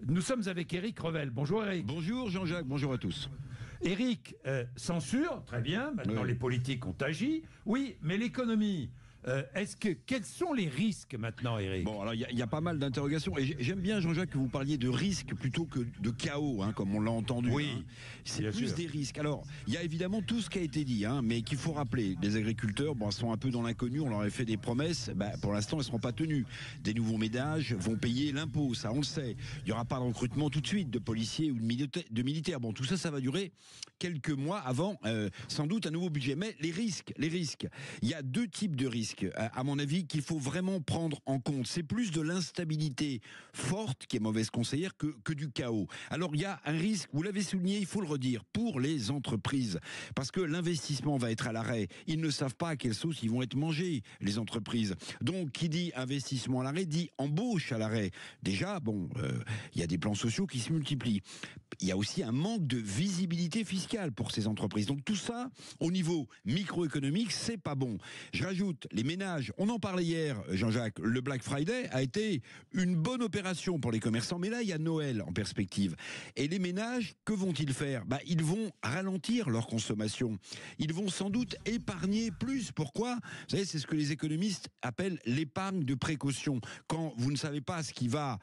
Nous sommes avec Éric Revel. Bonjour Éric. Bonjour Jean-Jacques, bonjour à tous. Éric, censure, très bien, maintenant Oui. les politiques ont agi. Oui, mais l'économie, quels sont les risques maintenant, Éric? Bon, alors il y a pas mal d'interrogations. Et j'aime bien, Jean-Jacques, que vous parliez de risques plutôt que de chaos, comme on l'a entendu. Oui, c'est bien plus sûr. des risques. Alors, il y a évidemment tout ce qui a été dit, mais qu'il faut rappeler. Les agriculteurs, sont un peu dans l'inconnu. On leur a fait des promesses. Pour l'instant, elles ne seront pas tenues. Des nouveaux ménages vont payer l'impôt, ça, on le sait. Il n'y aura pas de recrutement tout de suite de policiers ou de militaires. Bon, tout ça, ça va durer quelques mois avant, sans doute, un nouveau budget. Mais les risques. Il y a deux types de risques, à mon avis, qu'il faut vraiment prendre en compte. C'est plus de l'instabilité forte qui est mauvaise conseillère que du chaos. Alors, il y a un risque, vous l'avez souligné, il faut le redire, pour les entreprises. Parce que l'investissement va être à l'arrêt. Ils ne savent pas à quelle sauce ils vont être mangés, les entreprises. Donc, qui dit investissement à l'arrêt, dit embauche à l'arrêt. Déjà, il y a des plans sociaux qui se multiplient. Il y a aussi un manque de visibilité fiscale pour ces entreprises. Donc tout ça, au niveau microéconomique, c'est pas bon. Je rajoute les ménages. On en parlait hier, Jean-Jacques. Le Black Friday a été une bonne opération pour les commerçants. Mais là, il y a Noël en perspective. Et les ménages, que vont-ils faire ? Ils vont ralentir leur consommation. Ils vont sans doute épargner plus. Pourquoi ? Vous savez, c'est ce que les économistes appellent l'épargne de précaution. Quand vous ne savez pas ce qui va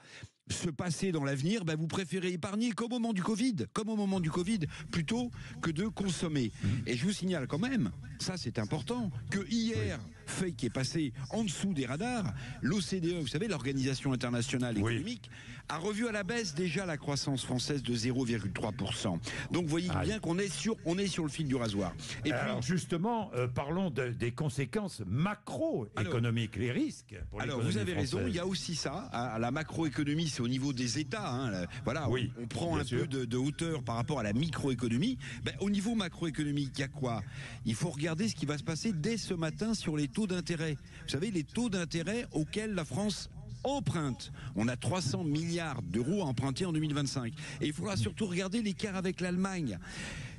se passer dans l'avenir, vous préférez épargner comme au moment du Covid, plutôt que de consommer. Et je vous signale quand même, ça c'est important, que hier, fait qui est passé en dessous des radars, l'OCDE, vous savez, l'Organisation internationale économique, a revu à la baisse déjà la croissance française de 0,3%. Donc vous voyez bien qu'on est sur le fil du rasoir. Et alors puis, justement, parlons des conséquences macroéconomiques, les risques pour l'économie vous avez raison, française. il y a aussi ça, à la macroéconomie, c'est au niveau des États. On prend un peu de hauteur par rapport à la microéconomie. Au niveau macroéconomique, il y a quoi ? Il faut regarder ce qui va se passer dès ce matin sur les taux d'intérêt. Vous savez, les taux d'intérêt auxquels la France emprunte. On a 300 milliards d'euros à emprunter en 2025. Et il faudra surtout regarder l'écart avec l'Allemagne.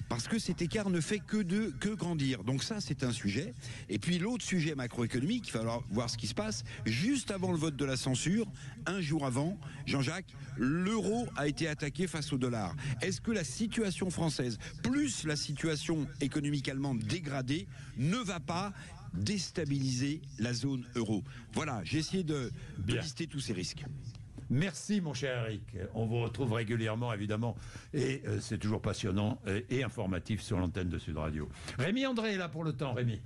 Parce que cet écart ne fait que grandir. Donc ça, c'est un sujet. Et puis l'autre sujet macroéconomique, il va falloir voir ce qui se passe. Juste avant le vote de la censure, un jour avant, Jean-Jacques, l'euro a été attaqué face au dollar. Est-ce que la situation française, plus la situation économique allemande dégradée, ne va pas déstabiliser la zone euro? Voilà, j'ai essayé de lister tous ces risques. Merci mon cher Eric, on vous retrouve régulièrement évidemment et c'est toujours passionnant et informatif sur l'antenne de Sud Radio. Rémi André est là pour le temps, Rémi.